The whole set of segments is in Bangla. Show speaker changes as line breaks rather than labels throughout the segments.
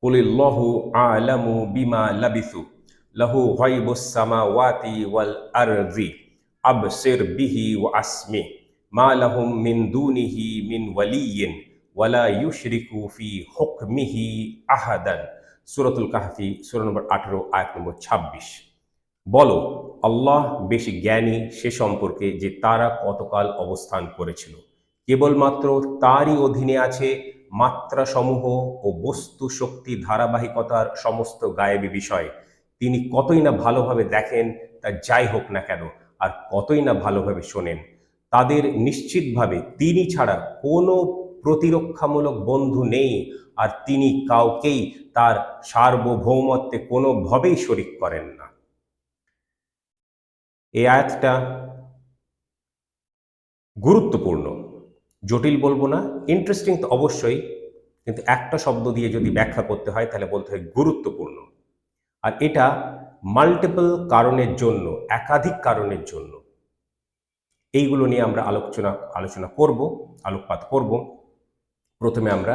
কুলিল্লাহু আ'লামু বিমা লাবিসু লাহু গায়বুস সামাওয়াতি ওয়াল আরদি আবসির বিহি ওয়া আসমি মা লাহুম মিন দুনিহি মিন ওয়ালিয়্যিন ওয়ালা ইউশরিকু ফি হুকমিহি আহাদান। সূরাতুল কাহফি সূরা নম্বর 18 আয়াত নম্বর 26। বলো, আল্লাহ বেশি জ্ঞানী সে সম্পর্কে যে তারা কতকাল অবস্থান করেছিল। কেবলমাত্র তারই অধীনে আছে মাত্রাসমূহ ও বস্তু শক্তি ধারাবাহিকতার সমস্ত গায়েবী বিষয়। তিনি কতই না ভালোভাবে দেখেন, তা যাই হোক না কেন, আর কতই না ভালোভাবে শোনেন। তাদের নিশ্চিতভাবে তিনি ছাড়া কোনো প্রতিরক্ষামূলক বন্ধু নেই, আর তিনি কাউকেই তার সার্বভৌমত্বে কোনোভাবেই শরিক করেন না। এই আয়াতটা গুরুত্বপূর্ণ, জটিল বলবো না, ইন্টারেস্টিং তো অবশ্যই, কিন্তু একটা শব্দ দিয়ে যদি ব্যাখ্যা করতে হয় তাহলে বলতে হয় গুরুত্বপূর্ণ। আর এটা মাল্টিপল কারণের জন্য, একাধিক কারণের জন্য। এইগুলো নিয়ে আমরা আলোচনা করব, আলোকপাত করব। প্রথমে আমরা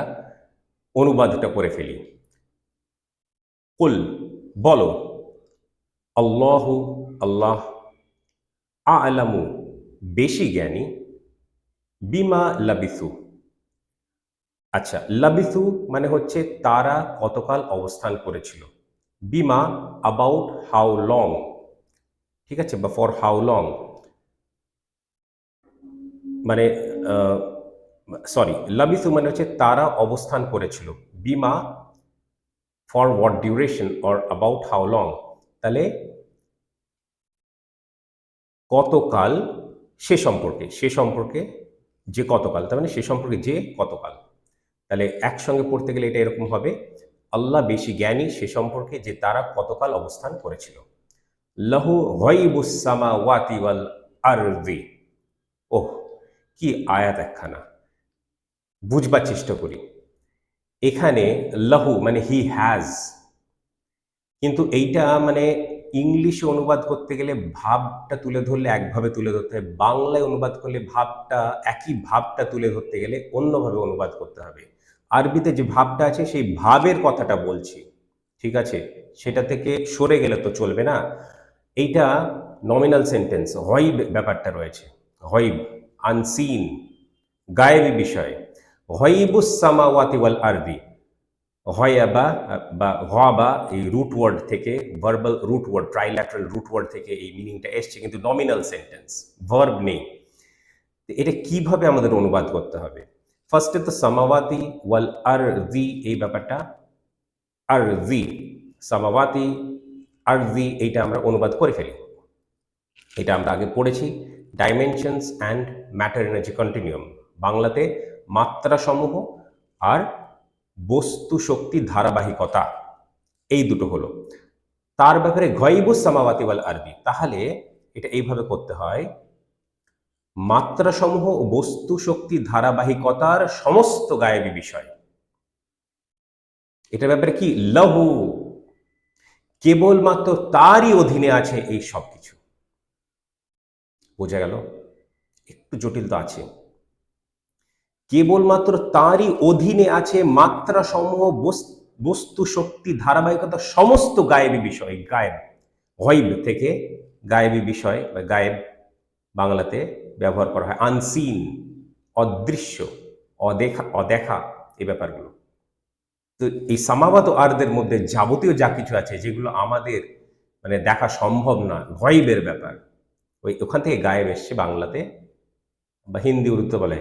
অনুবাদটা করে ফেলি। কুল, বলো, আল্লাহু, আল্লাহ, আ'লামু, বেশি জ্ঞানী, বিমা লাবিসু। আচ্ছা, লাবিসু মানে হচ্ছে তারা কতকাল অবস্থান করেছিল। বিমা, অ্যাবাউট হাউ লং, ঠিক আছে, বা ফর হাউ লং, মানে সরি, লাবিসু মানে হচ্ছে তারা অবস্থান করেছিল। বিমা, for what duration, or about how long, তাহলে কতকাল, সে সম্পর্কে যে কতকাল, তার মানে সে সম্পর্কে যে কতকাল। তাহলে একসঙ্গে পড়তে গেলে এটা এরকম হবে, আল্লাহ বেশি জ্ঞানী সে সম্পর্কে যে তারা কতকাল অবস্থান করেছিল। লাহু গায়বুস সামাওয়াতি ওয়াল আরদি। ওহ, কি আয়াত একখানা, বুঝবার চেষ্টা করি। এখানে লাহু মানে হি হ্যাজ, কিন্তু এইটা মানে ইংলিশে অনুবাদ করতে গেলে ভাবটা তুলে ধরলে একভাবে তুলে ধরতে হয়, বাংলায় অনুবাদ করলে ভাবটা, একই ভাবটা তুলে ধরতে গেলে অন্যভাবে অনুবাদ করতে হবে। আরবিতে যে ভাবটা আছে সেই ভাবের কথাটা বলছি, ঠিক আছে, সেটা থেকে সরে গেলে তো চলবে না। এইটা নমিনাল সেন্টেন্স, হইব ব্যাপারটা রয়েছে, হইব, আনসিন, গায়েবী বিষয়। হইবুস সামাওয়াতি ওয়াল আরদি, হয়াবা বা হওয়াবা এই রুট ওয়ার্ড থেকে, verbal root word, triliteral root word থেকে এই মিনিংটা এসছে, কিন্তু নমিনাল সেন্টেন্স, ভার্ব নেই। এটা কিভাবে আমাদের অনুবাদ করতে হবে? ফার্স্টে তো সামাওয়াতি ওয়াল আরদি, এই ব্যাপারটা আরদি, সামাওয়াতি আরদি, এইটা আমরা অনুবাদ করে ফেলি। এটা আমরা আগে পড়েছি, dimensions and matter energy continuum, বাংলাতে মাত্রাসমূহ আর বস্তু শক্তি ধারাবাহিকতা, এই দুটো হলো। তার ব্যাপারে গায়বুস সামাওয়াতি ওয়াল আরদি, তাহলে এটা এইভাবে করতে হয়, মাত্রাসমূহ ও বস্তু শক্তি ধারাবাহিকতার সমস্ত গায়েবী বিষয়। এটার ব্যাপারে কি, লাহু, কেবলমাত্র তারই অধীনে আছে এই সব কিছু। বোঝা গেল? একটু জটিল তো আছে। কেবলমাত্র তারই অধীনে আছে মাত্রাসমূহ, বস্তু শক্তি ধারাবাহিকতা সমস্ত গায়েবী বিষয়। গায়েব, গায়ব থেকে গায়েবী বিষয় বা গায়েব বাংলাতে ব্যবহার করা হয়, আনসিন, অদৃশ্য, অদেখা এই ব্যাপারগুলো। তো এই সামাওয়াত ও আরদের মধ্যে যাবতীয় যা কিছু আছে যেগুলো আমাদের মানে দেখা সম্ভব না, গায়বের ব্যাপার, ওখান থেকে গায়েব এসছে বাংলাতে, বা হিন্দি উর্দুতে বলে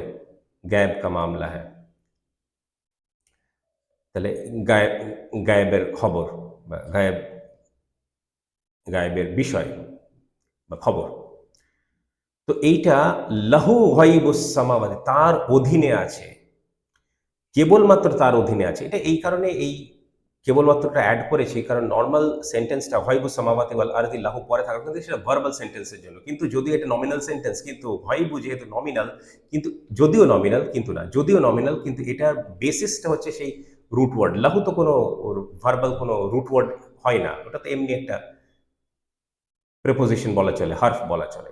গায়েব কা মামলা হ্যাঁ। তাহলে গায়েবের খবর বা গায়েবের বিষয় বা খবর। তো এইটা লাহু গায়বুস সামাওয়াতি, তার অধীনে আছে, কেবলমাত্র তার অধীনে আছে। এটা এই কারণে এই কেবলমাত্রটা অ্যাড করেছি, কারণ নর্মাল সেন্টেন্সটা গায়বুস সামাওয়াতি ওয়াল আরদি লাহু পরে থাকা, কিন্তু সেটা ভার্বাল সেন্টেন্সের জন্য। কিন্তু যদিও এটা নমিনাল সেন্টেন্স, কিন্তু গায়বু যেহেতু নমিনাল, কিন্তু যদিও নমিনাল, কিন্তু না, যদিও নমিনাল, কিন্তু এটার বেসিসটা হচ্ছে সেই রুট ওয়ার্ড। লাহু তো কোনো ভার্বাল কোনো রুট ওয়ার্ড হয় না, ওটা তো এমনি একটা প্রেপোজিশন বলা চলে, হার্ফ বলা চলে,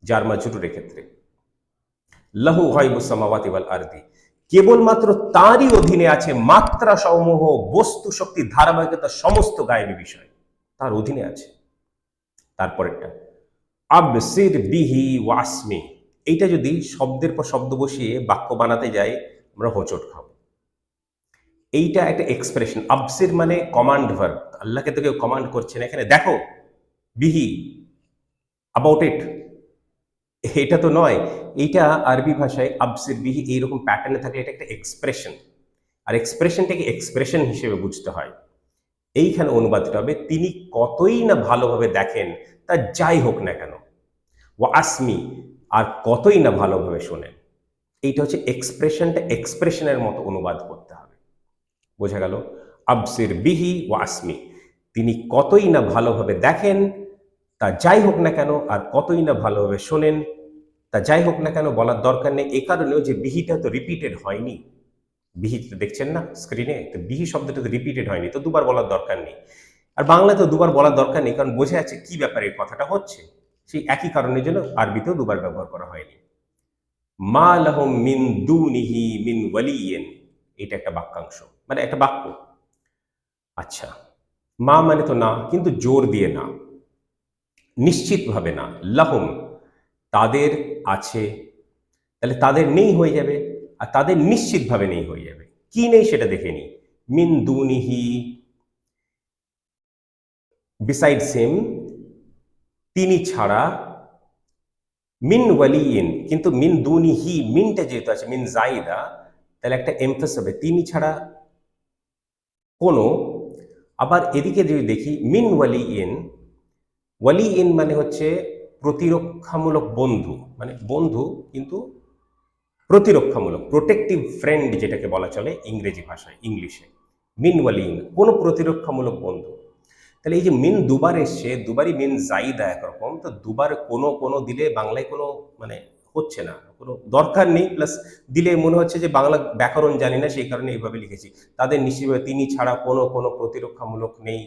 জার মাজরুরের ক্ষেত্রে। লাহু গায়বুস সামাওয়াতি ওয়াল আরদি, কেবলমাত্র তারই অধীনে আছে মাত্রা সমূহ, বস্তু, শক্তি, ধারাবাহিকতা, সমস্ত গায়েবী বিষয় তার অধীনে আছে। তারপরেরটা আবসির বিহি ওয়াসমি, এইটা যদি শব্দের পর শব্দ বসিয়ে বাক্য বানাতে যাই আমরা হোঁচট খাবো। এইটা একটা এক্সপ্রেশন। আবসির মানে কমান্ড ভার্ব, আল্লাহকে তো কেউ কমান্ড করছে না এখানে, দেখো, বিহি, অ্যাবাউট ইট, এটা তো নয়। এইটা আরবি ভাষায় আবসির বিহি এইরকম প্যাটার্নে থাকলে এটা একটা এক্সপ্রেশন, আর এক্সপ্রেশনটাকে এক্সপ্রেশন হিসেবে বুঝতে হয়। এইখানে অনুবাদটা হবে তিনি কতই না ভালোভাবে দেখেন, তা যাই হোক না কেন, ও আসমি, আর কতই না ভালোভাবে শোনেন। এইটা হচ্ছে এক্সপ্রেশনটা এক্সপ্রেশনের মতো অনুবাদ করতে হবে। বোঝা গেল? আবসির বিহি ও আসমি, তিনি কতই না ভালোভাবে দেখেন, তা যাই হোক না কেন, আর কতই না ভালোভাবে শোনেন, তা যাই হোক না কেন বলার দরকার নেই। এ কারণেও যে বিহিটা তো রিপিটেড হয়নি, বিহি তো দেখছেন না স্ক্রিনে, তো বিহি শব্দটা তো রিপিটেড হয়নি, তো দুবার বলার দরকার নেই। আর বাংলায় তো দুবার বলার দরকার নেই, কারণ বোঝা যাচ্ছে কি ব্যাপারে কথাটা হচ্ছে। সেই একই কারণের জন্য আরবিতেও দুবার ব্যবহার করা হয়নি। মা লাহুম মিন দুনিহি মিন ওয়ালিয়িন, এটা একটা বাক্যাংশ, মানে একটা বাক্য। আচ্ছা, মা মানে তো না, কিন্তু জোর দিয়ে না, নিশ্চিতভাবে না। লাহুম, তাদের আছে, তাহলে তাদের নেই হয়ে যাবে, আর তাদের নিশ্চিতভাবে নেই হয়ে যাবে। কি নেই সেটা দেখে নি। মিন দুনিহি, বিসাইডস হিম, তিনি ছাড়া, মিন ওয়ালিয়িন, কিন্তু মিন দুনিহি, মিনটা যেহেতু আছে মিন জাইদা, তাহলে একটা এমফাস হবে, তিনি ছাড়া কোনো। আবার এদিকে যদি দেখি মিন ওয়ালিয়িন, ওয়ালিয়িন মানে হচ্ছে প্রতিরক্ষামূলক বন্ধু, মানে বন্ধু কিন্তু প্রতিরক্ষামূলক, প্রোটেক্টিভ ফ্রেন্ড যেটাকে বলা চলে ইংরেজি ভাষায়, ইংলিশে। মিন ওয়ালিয়িন, কোনো প্রতিরক্ষামূলক বন্ধু। তাহলে এই যে মিন দুবার এসছে, দুবারই মিন জাইদা একরকম, তো দুবার কোনো কোনো দিলে বাংলায় কোনো মানে হচ্ছে না, কোনো দরকার নেই, প্লাস দিলে মনে হচ্ছে যে বাংলা ব্যাকরণ জানি না, সেই কারণে এইভাবে লিখেছি। তাদের নিশ্চিতভাবে তিনি ছাড়া কোনো কোনো প্রতিরক্ষামূলক নেই,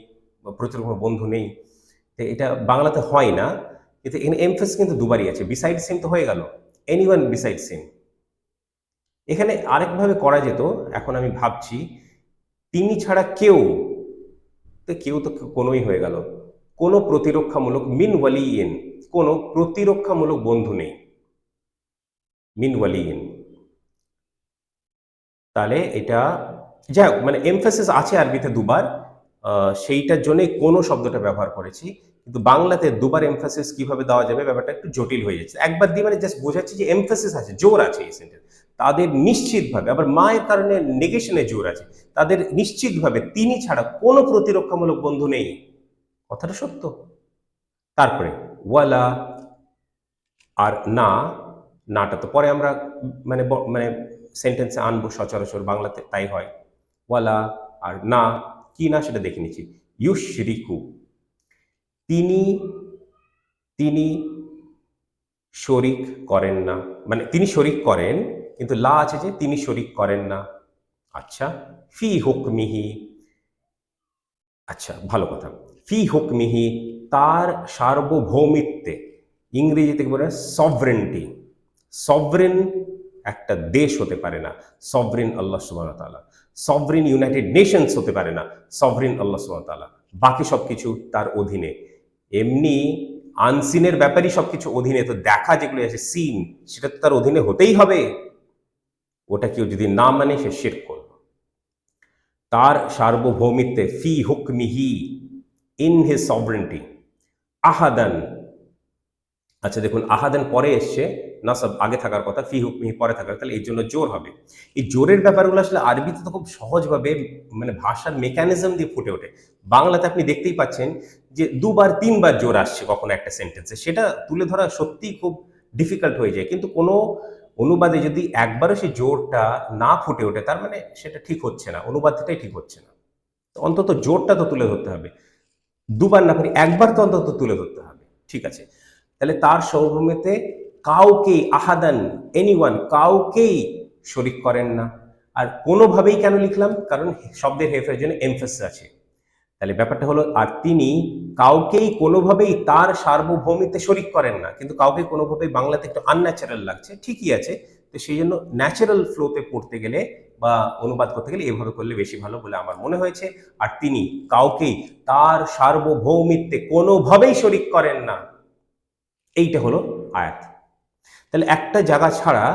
বা প্রতিরক্ষা বন্ধু নেই, তো এটা বাংলাতে হয় না। কিন্তু এখানে এমফাস কিন্তু দুবারই আছে, বিসাইড সিম তো হয়ে গেল, এনিওয়ান বিসাইড সিম। এখানে আরেকভাবে করা যেত, এখন আমি ভাবছি, তিনি ছাড়া কেউ, তো কেউ তো কোনোই হয়ে গেল, কোনো প্রতিরক্ষামূলক, মিন ওয়ালিয়িন, কোনো প্রতিরক্ষামূলক বন্ধু নেই, মিন ওয়ালিয়িন। তাহলে এটা যাই হোক, মানে এমফাসিস আছে আরবিতে দুবার, সেইটার জন্যই কোনো শব্দটা ব্যবহার করেছি। কিন্তু বাংলাতে দুবার এমফাসিস কিভাবে দেওয়া যাবে ব্যাপারটা একটু জটিল হয়ে যাচ্ছে। একবার দিয়ে মানে জাস্ট বোঝাচ্ছি যে এমফাসিস আছে, জোর আছে এই সেন্টেন্স, তাদের নিশ্চিতভাবে। আবার মায়ের কারণে নেগেশনে জোর আছে, তাদের নিশ্চিতভাবে তিনি ছাড়া কোনো প্রতিরক্ষামূলক বন্ধু নেই। কথাটা সত্য। তারপরে ওয়ালা, আর না, নাটা তো পরে আমরা মানে মানে সেন্টেন্সে আনবো, সচরাচর বাংলাতে তাই হয়। ওয়ালা আর না, কি না সেটা দেখে নিচ্ছি। ইউশরিকু, তিনি, তিনি শরিক করেন না, মানে তিনি শরিক করেন, কিন্তু লা আছে যে তিনি শরিক করেন না। আচ্ছা, ফি হুকমিহি, আচ্ছা ভালো কথা, ফি হুকমিহি, তার সার্বভৌমিত্বে, ইংরেজিতে কি বলে সভরেন্টি। সভরেন একটা দেশ হতে পারে না, সভরেন আল্লাহ সুবহানাহু ওয়া তাআলা। সভরেন ইউনাইটেড নেশনস হতে পারে না, সভরেন আল্লাহ সুবহানাহু ওয়া তাআলা। বাকি সবকিছু তার অধীনে। এমনি আনসিনের ব্যাপারই সবকিছু অধীনে, তো দেখা যেগুলো আছে সিন, সেটা তো তার অধীনে হতেই হবে। ওটা কেউ যদি না মানে সে শিরক করল। তার সার্বভৌমিত্বে, ফি হুকমিহি, ইন হিজ সভরেন্টি। আহাদান, আচ্ছা দেখুন, আহাদান পরে এসছে, নাসাব আগে থাকার কথা, ফি হুকমিহি পরে থাকার, তাহলে এই জন্য জোর হবে। এই জোরের ব্যাপারগুলো আসলে আরবিতে তো খুব সহজভাবে মানে ভাষার মেকানিজম দিয়ে ফুটে ওঠে। বাংলাতে আপনি দেখতেই পাচ্ছেন যে দুবার তিনবার জোর আসছে কখনো একটা সেন্টেন্সে, সেটা তুলে ধরা সত্যিই খুব ডিফিকাল্ট হয়ে যায়। কিন্তু কোনো অনুবাদে যদি একবারও সেই জোরটা না ফুটে ওঠে, তার মানে সেটা ঠিক হচ্ছে না, অনুবাদটাই ঠিক হচ্ছে না। তো অন্তত জোরটা তো তুলে ধরতে হবে, দুবার না পারি একবার তো অন্তত তুলে ধরতে হবে। ঠিক আছে, তাহলে তার সৌভূমিতে কাউকেই, আহাদান, এনিওয়ান, কাউকেই শরিক করেন না। আর কোনোভাবেই কেন লিখলাম, কারণ শব্দের হেফের জন্য এমফাসিস আছে। তাহলে ব্যাপারটা হলো, আর তিনি কাউকেই কোনোভাবেই তার সার্বভৌমিতে শরিক করেন না, কিন্তু কাউকে কোনোভাবেই বাংলাতে একটু আনন্যাচারাল লাগছে, ঠিকই আছে, তো সেই জন্য ন্যাচারাল ফ্লোতে পড়তে গেলে বা অনুবাদ করতে গেলে এভাবে করলে বেশি ভালো বলে আমার মনে হয়েছে। আর তিনি কাউকেই তার সার্বভৌমিত্বে কোনোভাবেই শরিক করেন না, এইটা হলো আয়াত। তাহলে একটা জায়গা ছাড়া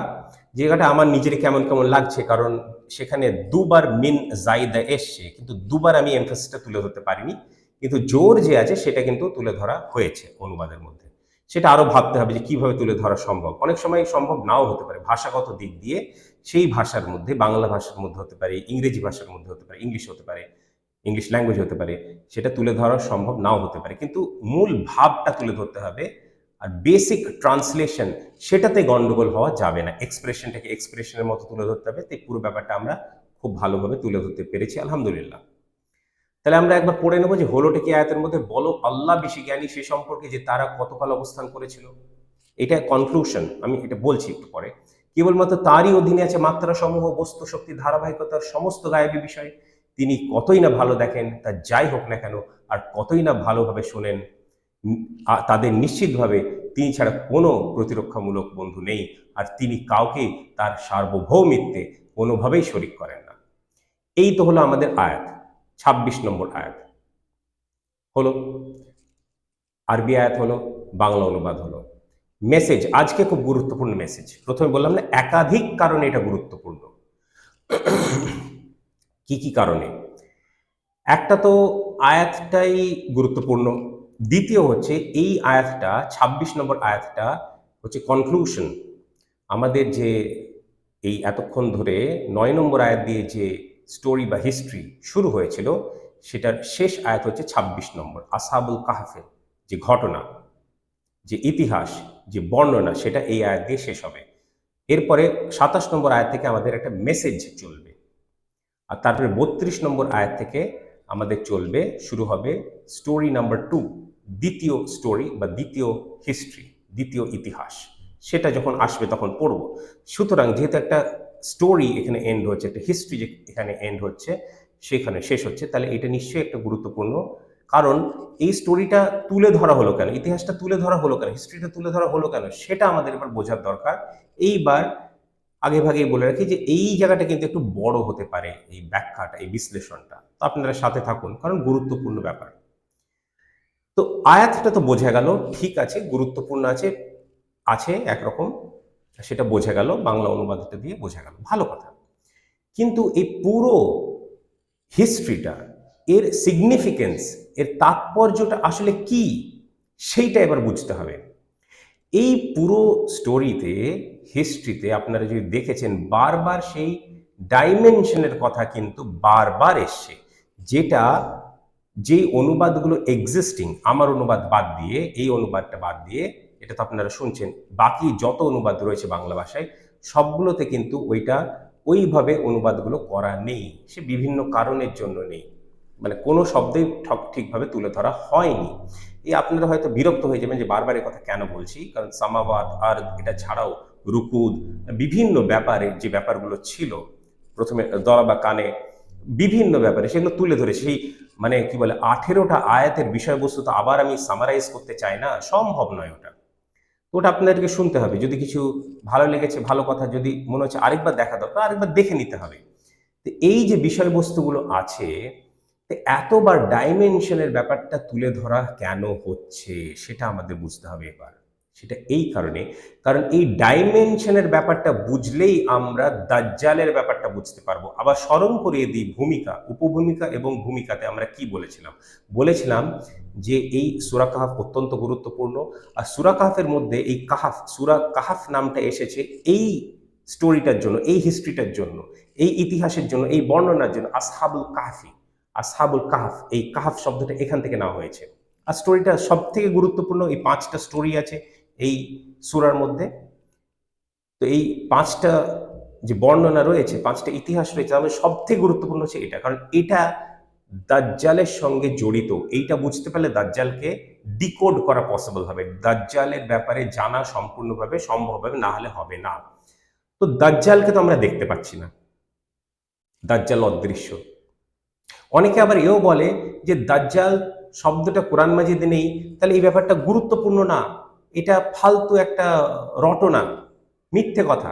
জায়গাটা আমার নিজের কেমন কেমন লাগছে, কারণ সেখানে দুবার মিন জাইদা এসছে, কিন্তু দুবার আমি এমফাসিসটা তুলে ধরতে পারিনি, কিন্তু জোর যে আছে সেটা কিন্তু তুলে ধরা হয়েছে অনুবাদের মধ্যে। সেটা আরো ভাবতে হবে যে কিভাবে তুলে ধরা সম্ভব। অনেক সময় সম্ভব নাও হতে পারে, ভাষাগত দিক দিয়ে সেই ভাষার মধ্যে, বাংলা ভাষার মধ্যে হতে পারে, ইংরেজি ভাষার মধ্যে হতে পারে, ইংলিশ হতে পারে, ইংলিশ ল্যাঙ্গুয়েজ হতে পারে, সেটা তুলে ধরা সম্ভব নাও হতে পারে, কিন্তু মূল ভাবটা তুলে ধরতে হবে। আর বেসিক ট্রান্সলেশন সেটাতে গন্ডগোল হওয়া যাবে না, এক্সপ্রেশনটাকে এক্সপ্রেশনের মতো তুলে ধরতে হবে। তো পুরো ব্যাপারটা আমরা খুব ভালোভাবে তুলে ধরতে পেরেছি, আলহামদুলিল্লাহ। তাহলে আমরা একবার পড়ে নেবো যে হলোটা কি আয়াতের মধ্যে, বলো আল্লাহ বেশি জ্ঞানী সে সম্পর্কে যে তারা কতকাল অবস্থান করেছিল। এটা কনক্লুশন, আমি এটা বলছি একটু পরে। কেবলমাত্র তারই অধীনে আছে মাত্রা সমূহ, বস্তু, শক্তি, ধারাবাহিকতার সমস্ত গায়েবী বিষয়। তিনি কতই না ভালো দেখেন, তা যাই হোক না কেন, আর কতই না ভালোভাবে শোনেন, তাদের নিশ্চিতভাবে তিনি ছাড়া কোনো প্রতিরক্ষামূলক বন্ধু নেই, আর তিনি কাউকে তার সার্বভৌমিত্বে কোনোভাবেই শরিক করেন না। এই তো হলো আমাদের আয়াত, ২৬ নম্বর আয়াত হলো, আরবি আয়াত হলো, বাংলা অনুবাদ হলো। মেসেজ আজকে খুব গুরুত্বপূর্ণ মেসেজ। প্রথমে বললাম না, একাধিক কারণে এটা গুরুত্বপূর্ণ। কি কি কারণে? একটা তো আয়াতটাই গুরুত্বপূর্ণ, দ্বিতীয় হচ্ছে এই আয়াতটা, ২৬ নম্বর আয়াতটা হচ্ছে কনক্লুশন। আমাদের যে এই এতক্ষণ ধরে ৯ নম্বর আয়াত দিয়ে যে স্টোরি বা হিস্ট্রি শুরু হয়েছিল, সেটার শেষ আয়াত হচ্ছে ২৬ নম্বর, আসহাবুল কাহফের যে ঘটনা, যে ইতিহাস, যে বর্ণনা, সেটা এই আয়াত দিয়ে শেষ হবে। এরপরে ২৭ নম্বর আয়াত থেকে আমাদের একটা মেসেজ চলবে, আর তারপরে ৩২ নম্বর আয়াত থেকে আমাদের চলবে, শুরু হবে স্টোরি নাম্বার ২, দ্বিতীয় স্টোরি বা দ্বিতীয় হিস্ট্রি, দ্বিতীয় ইতিহাস। সেটা যখন আসবে তখন পড়ব। সুতরাং যেহেতু একটা স্টোরি এখানে এন্ড হচ্ছে, একটা হিস্ট্রি যে এখানে এন্ড হচ্ছে, সেখানে শেষ হচ্ছে, তাহলে এটা নিশ্চয়ই একটা গুরুত্বপূর্ণ। কারণ এই স্টোরিটা তুলে ধরা হলো কেন, ইতিহাসটা তুলে ধরা হলো কেন, হিস্ট্রিটা তুলে ধরা হলো কেন, সেটা আমাদের এবার বোঝার দরকার। এইবার আগে ভাগেই বলে রাখি যে এই জায়গাটা কিন্তু একটু বড় হতে পারে, এই ব্যাখ্যাটা, এই বিশ্লেষণটা। তো আপনারা সাথে থাকুন, কারণ গুরুত্বপূর্ণ ব্যাপার। তো আয়াতটা তো বোঝা গেল, ঠিক আছে, গুরুত্বপূর্ণ আছে, আছে একরকম, সেটা বোঝা গেল, বাংলা অনুবাদটা দিয়ে বোঝা গেল, ভালো কথা। কিন্তু এই পুরো হিস্ট্রিটা, এর সিগনিফিকেন্স, এর তাৎপর্যটা আসলে কি, সেইটা এবার বুঝতে হবে। এই পুরো স্টোরিতে, হিস্ট্রিতে আপনারা যদি দেখেছেন, বারবার সেই ডাইমেনশনের কথা কিন্তু বারবার এসছে, যেটা যে অনুবাদগুলো এক্সিস্টিং, আমার অনুবাদ বাদ দিয়ে, এই অনুবাদটা বাদ দিয়ে, এটা তো আপনারা শুনছেন, বাকি যত অনুবাদ রয়েছে বাংলা ভাষায় সবগুলোতে কিন্তু ওইভাবে অনুবাদগুলো করা নেই। সে বিভিন্ন কারণের জন্য নেই, মানে কোনো শব্দই ঠিকভাবে তুলে ধরা হয়নি। এই আপনারা হয়তো বিরক্ত হয়ে যাবেন যে বারবার এই কথা কেন বলছি, কারণ সামাওয়াত আর এটা ছাড়াও রুকুদ, বিভিন্ন ব্যাপারে যে ব্যাপারগুলো ছিল প্রথমে দরা বা কানে, বিভিন্ন ব্যাপারে সেগুলো তুলে ধরে, সেই মানে কি বলে 18টা আয়াতের বিষয়বস্তু তো আবার আমি সামারাইজ করতে চাই না, সম্ভব নয় ওটা। ওটা আপনাদেরকে শুনতে হবে, যদি কিছু ভালো লেগেছে ভালো কথা, যদি মনে হচ্ছে আরেকবার দেখা দরকার আরেকবার দেখে নিতে হবে। তো এই যে বিষয়বস্তুগুলো আছে, এতবার ডাইমেনশনের ব্যাপারটা তুলে ধরা কেন হচ্ছে সেটা আমাদের বুঝতে হবে এবার। সেটা এই কারণে, কারণ এই ডাইমেনশনের ব্যাপারটা বুঝলেই আমরা দাজ্জালের ব্যাপারটা বুঝতে পারবো। আবার স্মরণ করিয়ে দিই ভূমিকা, উপভূমিকা এবং ভূমিকাতে আমরা কি বলেছিলাম। বলেছিলাম যে এই সূরা কাহাফ অত্যন্ত গুরুত্বপূর্ণ, আর সূরা কাহাফের মধ্যে এই কাহাফ, সূরা কাহাফ নামটা এসেছে এই স্টোরিটার জন্য, এই হিস্ট্রিটার জন্য, এই ইতিহাসের জন্য, এই বর্ণনার জন্য। আসহাবুল কাহফি, আসহাবুল কাহফ, এই কাহফ শব্দটা এখান থেকে নেওয়া হয়েছে। আর স্টোরিটা সব থেকে গুরুত্বপূর্ণ, এই 5টা স্টোরি আছে এই সূরার মধ্যে। তো এই 5টা যে বর্ণনা রয়েছে, 5টা ইতিহাস রয়েছে, আমাদের সব থেকে গুরুত্বপূর্ণ হচ্ছে এটা, কারণ এটা দাজ্জালের সঙ্গে জড়িত। এইটা বুঝতে পারলে দাজ্জালকে ডিকোড করা পসিবল হবে, দাজ্জালের ব্যাপারে জানা সম্পূর্ণভাবে সম্ভব হবে, না হলে হবে না। তো দাজ্জালকে তো আমরা দেখতে পাচ্ছি না, দাজ্জাল অদৃশ্য। অনেকে আবার এও বলে যে দাজ্জাল শব্দটা কোরআন মাজিদে নেই, তাহলে এই ব্যাপারটা গুরুত্বপূর্ণ না, এটা ফালতু একটা রটনা, মিথ্যে কথা।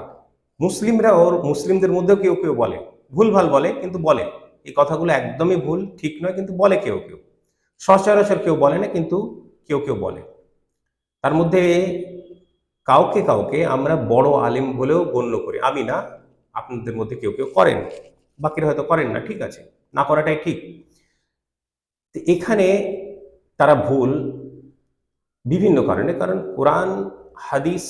মুসলিমরা ওর মুসলিমদের মধ্যেও কেউ কেউ বলে, ভুলভাল বলে কিন্তু বলে, এই কথাগুলো একদমই ভুল, ঠিক নয়, কিন্তু বলে কেউ কেউ। সচরাচর কেউ বলে না, কিন্তু কেউ কেউ বলে। তার মধ্যে কাউকে কাউকে আমরা বড় আলেম বলেও গণ্য করি, আমি না, আপনাদের মধ্যে কেউ কেউ করেন, বাকিরা হয়তো করেন না, ঠিক আছে, না করাটাই ঠিক। তো এখানে তারা ভুল বিভিন্ন কারণে, কারণ কোরআন হাদিস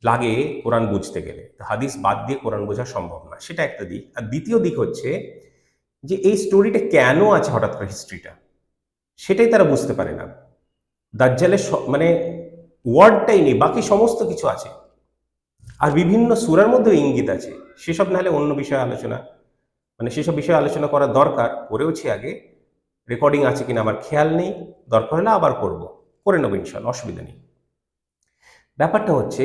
লাগে কোরআন বুঝতে গেলে, তো হাদিস বাদ দিয়ে কোরআন বোঝা সম্ভব না, সেটা একটা দিক। আর দ্বিতীয় দিক হচ্ছে যে এই স্টোরিটা কেন আছে হঠাৎ করে, হিস্ট্রিটা, সেটাই তারা বুঝতে পারে না। দাজ্জালের মানে ওয়ার্ডটাই নেই, বাকি সমস্ত কিছু আছে, আর বিভিন্ন সূরার মধ্যেও ইঙ্গিত আছে। সেসব নাহলে অন্য বিষয়ে আলোচনা, মানে সেসব বিষয়ে আলোচনা করা দরকার, করেওছি আগে, রেকর্ডিং আছে কিনা আমার খেয়াল নেই, দরকার হলে আবার করে নেবো ইনশাল্লাহ, অসুবিধা নেই। ব্যাপারটা হচ্ছে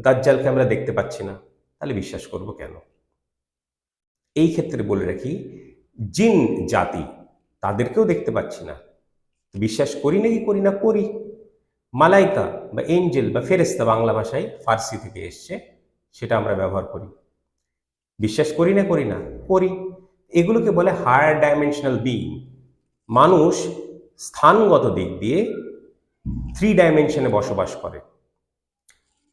দাজ্জালকে আমরা দেখতে পাচ্ছি না, তাহলে বিশ্বাস করব কেন? এই ক্ষেত্রে বলে রাখি, জিন জাতি তাদেরকেও দেখতে পাচ্ছি না, বিশ্বাস করি নাকি করি না? করি। মালাইকা বা এঞ্জেল বা ফেরেশতা বাংলা ভাষায় ফার্সি থেকে এসছে, সেটা আমরা ব্যবহার করি। বিশ্বাস করি না করি না? করি। এগুলোকে বলে হায়ার ডাইমেনশনাল বিইং। মানুষ স্থানগত দিক দিয়ে 3 ডাইমেনশনে বসবাস করে,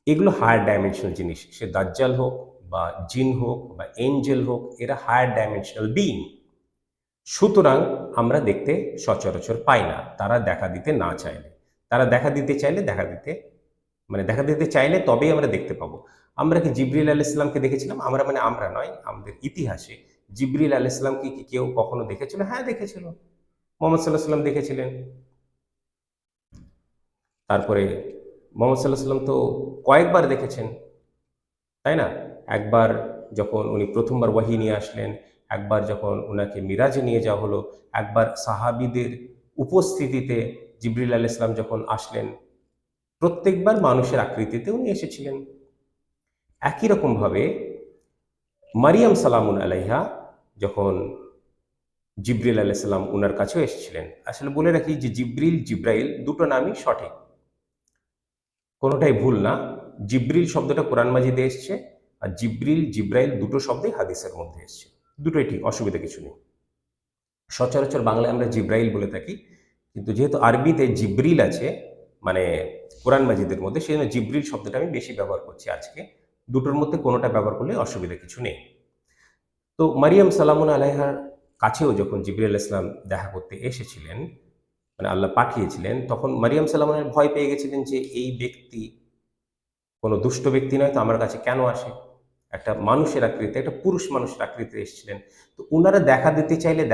এগুলো হায়ার ডাইমেনশনাল জিনিস। সে দাজ্জাল হোক বা জিন হোক বা এঞ্জেল হোক, এরা হায়ার ডাইমেনশনাল বিইং। সুতরাং আমরা দেখতে সচরাচর পাই না, তারা দেখা দিতে না চাইলে। তারা দেখা দিতে চাইলে দেখা দিতে চাইলে তবেই আমরা দেখতে পাবো। আমরা কি জিবরিল আলাইহিস সালামকে দেখেছিলাম? আমরা মানে আমরা নয়, আমাদের ইতিহাসে জিবরিল আলাইহিস সালামকে কি কেউ কখনো দেখেছিল? হ্যাঁ, দেখেছিল। মুহাম্মদ সাল্লাল্লাহু আলাইহি সাল্লাম দেখেছিলেন। তারপরে মুহাম্মদ সাল্লাল্লাহু আলাইহি সাল্লাম তো কয়েকবার দেখেছেন, তাই না? একবার যখন উনি প্রথমবার ওয়াহী নিয়ে আসলেন, একবার যখন উনাকে মিরাজে নিয়ে যাওয়া হলো, একবার সাহাবীদের উপস্থিতিতে জিবরিল আলাইহিস সালাম যখন আসলেন, প্রত্যেকবার মানুষের আকৃতিতে উনি এসেছিলেন। একই রকমভাবে মারিয়াম সালামুন আলাইহা যখন জিবরিল আলাইহিস সালাম উনার কাছেও এসেছিলেন। আসলে বলে রাখি যে জিবরিল, জিব্রাইল দুটো নামই সঠিক, কোনোটাই ভুল না। জিবরিল শব্দটা কোরআন মাজিদে এসছে, আর জিবরিল, জিব্রাইল দুটো শব্দই হাদিসের মধ্যে এসছে। দুটোই ঠিক, অসুবিধা কিছু নেই। সচরাচর বাংলায় আমরা জিব্রাইল বলে থাকি, কিন্তু যেহেতু আরবিতে জিবরিল আছে, মানে কোরআন মাজিদের মধ্যে, সেই জন্য জিবরিল শব্দটা আমি বেশি ব্যবহার করছি আজকে। দুটোর মধ্যে কোনোটা ব্যবহার করলে অসুবিধা কিছু নেই। তো মারিয়াম সালামুন আলাইহার কাছেও যখন জিবরিল আলাইহিস সালাম দেখা করতে এসেছিলেন, মানে আল্লাহ পাঠিয়েছিলেন, তখন মারিয়াম সালামুন ভয় পেয়ে গেছিলেন যে এই ব্যক্তি কোনো দুষ্ট ব্যক্তি নয়, তো আমার কাছে কেন আসে? একটা মানুষের আকৃতিতে, একটা পুরুষ মানুষের আকৃতিতে এসেছিলেন। তো উনারা দেখা দিতে চাইলে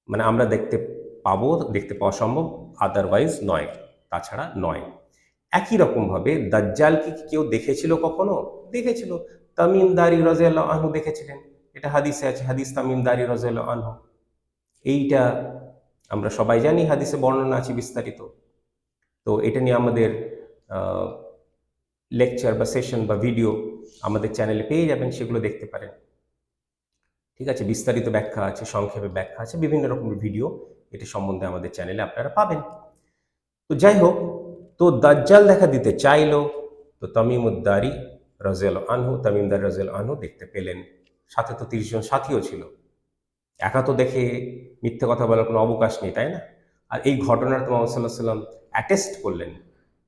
মানে আমরা দেখতে পাবো, দেখতে পাওয়া সম্ভব, আদারওয়াইজ নয়, তাছাড়া নয়। একই রকমভাবে দাজ্জালকে কি কেউ দেখেছিল কখনো? দেখেছিল। তামিম দারি রাদিয়াল্লাহু আনহু দেখেছিলেন। এটা হাদিসে আছে, হাদিস তামিম দারি রাদিয়াল্লাহু আনহু। এইটা আমরা সবাই জানি, হাদিসে বর্ণনা আছে বিস্তারিত। তো এটা নিয়ে আমাদের লেকচার বা সেশন বা ভিডিও আমাদের চ্যানেলে পেয়ে যাবেন, সেগুলো দেখতে পারেন। ঠিক আছে, বিস্তারিত ব্যাখ্যা আছে, সংক্ষেপে ব্যাখ্যা আছে, বিভিন্ন রকমের ভিডিও এটি সম্বন্ধে আমাদের চ্যানেলে আপনারা পাবেন। তো যাই হোক, তো দাজ্জাল দেখা দিতে চাইলো, তো তামিমুদ্দারি রাদিয়াল্লাহু আনহু, তামিমদার রাদিয়াল্লাহু আনহু দেখতে পেলেন। সাথে তো 30 জন সাথীও ছিল। একা তো দেখে মিথ্যে কথা বলার কোনো অবকাশ নেই, তাই না? আর এই ঘটনার তো মুহাম্মদ সাল্লাল্লাহু আলাইহি ওয়াসাল্লাম অ্যাটেস্ট করলেন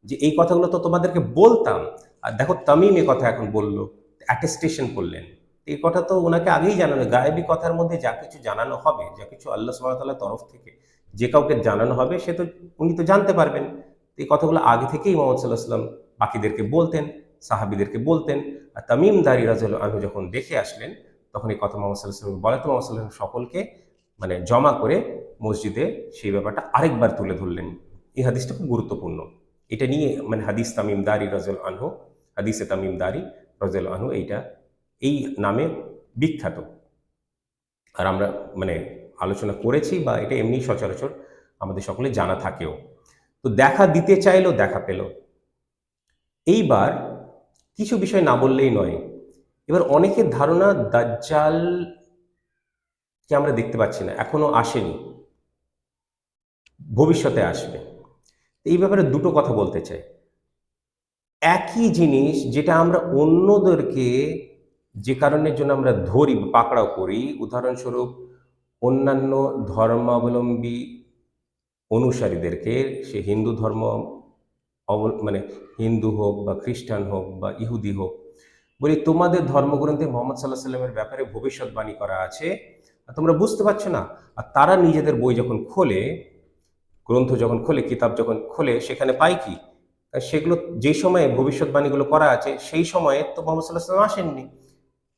যে এই কথাগুলো তো তোমাদেরকে বলতাম, আর দেখো তামিম এই কথা এখন বলল, অ্যাটেস্টেশন করলেন। এই কথা তো ওনাকে আগেই জানানো, গায়েবী কথার মধ্যে যা কিছু জানানো হবে, যা কিছু আল্লাহ সুবহানাহু ওয়া তাআলার তরফ থেকে যে কাউকে জানানো হবে, সে তো উনি তো জানতে পারবেন। এই কথাগুলো আগে থেকেই মুহাম্মদ সাল্লাল্লাহু আলাইহি ওয়াসাল্লাম বাকিদেরকে বলতেন, সাহাবীদেরকে বলতেন। আর তামিম দারি রাদিয়াল্লাহু আনহু যখন দেখে আসলেন, তখন এই কথা মুহাম্মদ সাল্লাল্লাহু আলাইহি ওয়াসাল্লাম বলে, তো মুহাম্মদ সাল্লাল্লাহু আলাইহি ওয়াসাল্লাম সকলকে মানে জমা করে মসজিদে সেই ব্যাপারটা আরেকবার তুলে ধরলেন। এই হাদিসটা খুব গুরুত্বপূর্ণ। এটা নিয়ে মানে হাদিস তামিম দারি রাদিয়াল্লাহু আনহু, হাদিসে তামিম দারি রাদিয়াল্লাহু আনহু, এইটা এই নামে বিখ্যাত। আর আমরা মানে আলোচনা করেছি, বা এটা এমনি সচরাচর আমাদের সকলে জানা থাকেও। তো দেখা দিতে চাইলো, দেখা পেল। এইবার কিছু বিষয় না বললেই নয়। এবার অনেকের ধারণা দাজ্জালকে আমরা দেখতে পাচ্ছি না, এখনো আসেনি, ভবিষ্যতে আসবে। এই ব্যাপারে দুটো কথা বলতে চাই। একই জিনিস যেটা আমরা অন্যদেরকে যে কারণের জন্য আমরা ধরি বা পাকড়াও করি, উদাহরণস্বরূপ অন্যান্য ধর্মাবলম্বী অনুসারীদেরকে, সে হিন্দু ধর্ম মানে হিন্দু হোক বা খ্রিস্টান হোক বা ইহুদি হোক, বলি তোমাদের ধর্মগ্রন্থে মোহাম্মদ সাল্লাহ সাল্লামের ব্যাপারে ভবিষ্যৎবাণী করা আছে, আর তোমরা বুঝতে পারছো না। আর তারা নিজেদের বই যখন খোলে, গ্রন্থ যখন খোলে, কিতাব যখন খোলে, সেখানে পাই কি, সেগুলো যে সময়ে ভবিষ্যৎবাণীগুলো করা আছে সেই সময়ে তো মোহাম্মদ সাল্লাহ সাল্লাম আসেননি,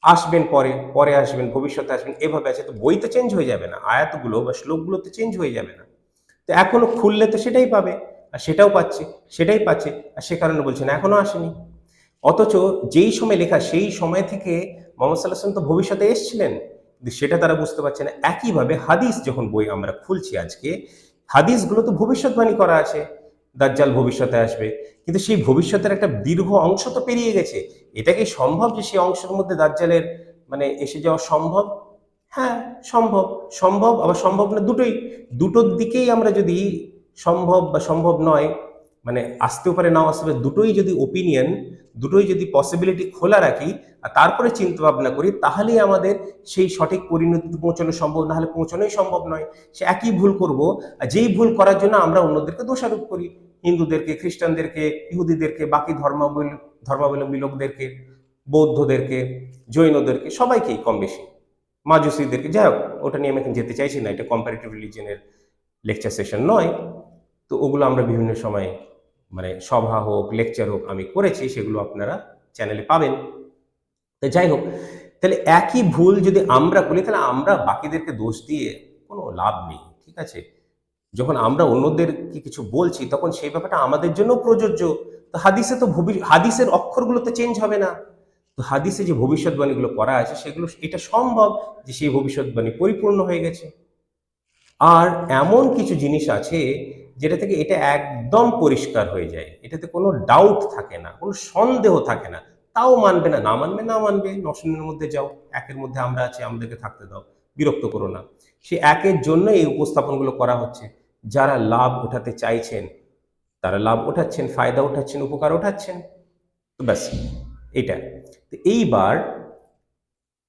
আসবেন পরে, পরে আসবেন, ভবিষ্যতে আসবেন, এভাবে আছে। তো বই তো চেঞ্জ হয়ে যাবে না, আয়াতগুলো বা শ্লোকগুলো তো চেঞ্জ হয়ে যাবে না। তো এখনো খুললে তো সেটাই পাবে, আর সেটাও পাচ্ছে, সেটাই পাচ্ছে, আর সে কারণে বলছে না এখনো আসেনি। অথচ যেই সময় লেখা সেই সময় থেকে মোহাম্মদ সাল্লাহ সাল্লাম তো ভবিষ্যতে এসেছিলেন, কিন্তু সেটা তারা বুঝতে পারছে না। একইভাবে হাদিস যখন বই আমরা খুলছি আজকে, হাদিসগুলো তো ভবিষ্যৎবাণী করা আছে, দাজ্জাল ভবিষ্যতে আসবে, কিন্তু সেই ভবিষ্যতের একটা দীর্ঘ অংশ তো পেরিয়ে গেছে। এটা কি সম্ভব যে সেই অংশের মধ্যে দাজ্জালের মানে এসে যাওয়া সম্ভব? হ্যাঁ, সম্ভব। সম্ভব আবার সম্ভব না, দুটোই। দুটোর দিকেই আমরা যদি সম্ভব বা সম্ভব নয়, মানে আসতেও পারে নাও আসতে পারে, দুটোই যদি ওপিনিয়ন, দুটোই যদি পসিবিলিটি খোলা রাখি আর তারপরে চিন্তা ভাবনা করি, তাহলেই আমাদের সেই সঠিক পরিণতিতে পৌঁছানো সম্ভব, না হলে পৌঁছানোই সম্ভব নয়। সে একই ভুল করব, আর যেই ভুল করার জন্য আমরা অন্যদেরকে দোষারোপ করি, হিন্দুদেরকে, খ্রিস্টানদেরকে, ইহুদিদেরকে, বাকি ধর্মাবলম্বী লোকদেরকে, বৌদ্ধদেরকে, জৈনদেরকে, সবাইকেই কম বেশি, মাজুসিদেরকে, যাই হোক, ওটা নিয়ে আমি এখন যেতে চাইছি না, এটা কম্পারেটিভ রিলিজনের লেকচার সেশন নয়। তো ওগুলো আমরা বিভিন্ন সময় মানে সভা হোক, লেকচার হোক, আমি করেছি, সেগুলো আপনারা চ্যানেলে পাবেন। তো যাই হোক, তাহলে একই ভুল যদি আমরা করি, তাহলে আমরা বাকিদেরকে দোষ দিয়ে কোনো লাভ নেই, ঠিক আছে? যখন আমরা অন্যদেরকে কিছু বলছি, তখন সেই ব্যাপারটা আমাদের জন্য প্রযোজ্য। তো হাদিসে তো হাদিসের অক্ষরগুলো তো চেঞ্জ হবে না। তো হাদিসে যে ভবিষ্যৎবাণীগুলো করা আছে, সেগুলো এটা সম্ভব যে সেই ভবিষ্যৎবাণী পরিপূর্ণ হয়ে গেছে। আর এমন কিছু জিনিস আছে যেটা থেকে এটা একদম পরিষ্কার হয়ে যায়, এটাতে কোনো ডাউট থাকে না, কোনো সন্দেহ থাকে না, তাও মানবে না, না মানবে, না মানবে, নশনের মধ্যে যাও, একের মধ্যে আমরা আছি, আমাদেরকে থাকতে দাও, বিরক্ত করো না। সে একের জন্য এই উপস্থাপনগুলো করা হচ্ছে। যারা লাভ উঠাতে চাইছেন তারা লাভ উঠাচ্ছেন, ফায়দা উঠাচ্ছেন, উপকার উঠাচ্ছেন। তো ব্যাস, এটা। তো এইবার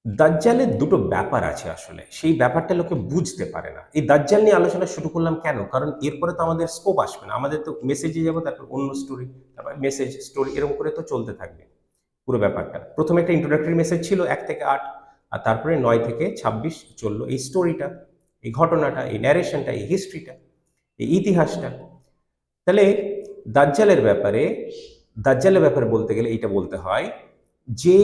দাজ্জালের দুটো ব্যাপার আছে, আসলে সেই ব্যাপারটা লোকে বুঝতে পারে না। এই দাজ্জাল নিয়ে আলোচনা শুরু করলাম কেন, কারণ এরপরে তো আমাদের স্কোপ আসবে না, আমাদের তো মেসেজে যাবো, তারপর অন্য স্টোরি, তারপর মেসেজ, স্টোরি, এরকম করে তো চলতে থাকবে পুরো ব্যাপারটা। প্রথমে একটা ইন্ট্রোডাক্টরি মেসেজ ছিল 1 থেকে 8, আর তারপরে 9 থেকে 26 চললো এই স্টোরিটা, এই ঘটনাটা, এই ন্যারেশনটা, এই হিস্ট্রিটা, এই ইতিহাসটা। তাহলে দাজ্জালের ব্যাপারে, দাজ্জালের ব্যাপারে বলতে গেলে এইটা বলতে হয় যে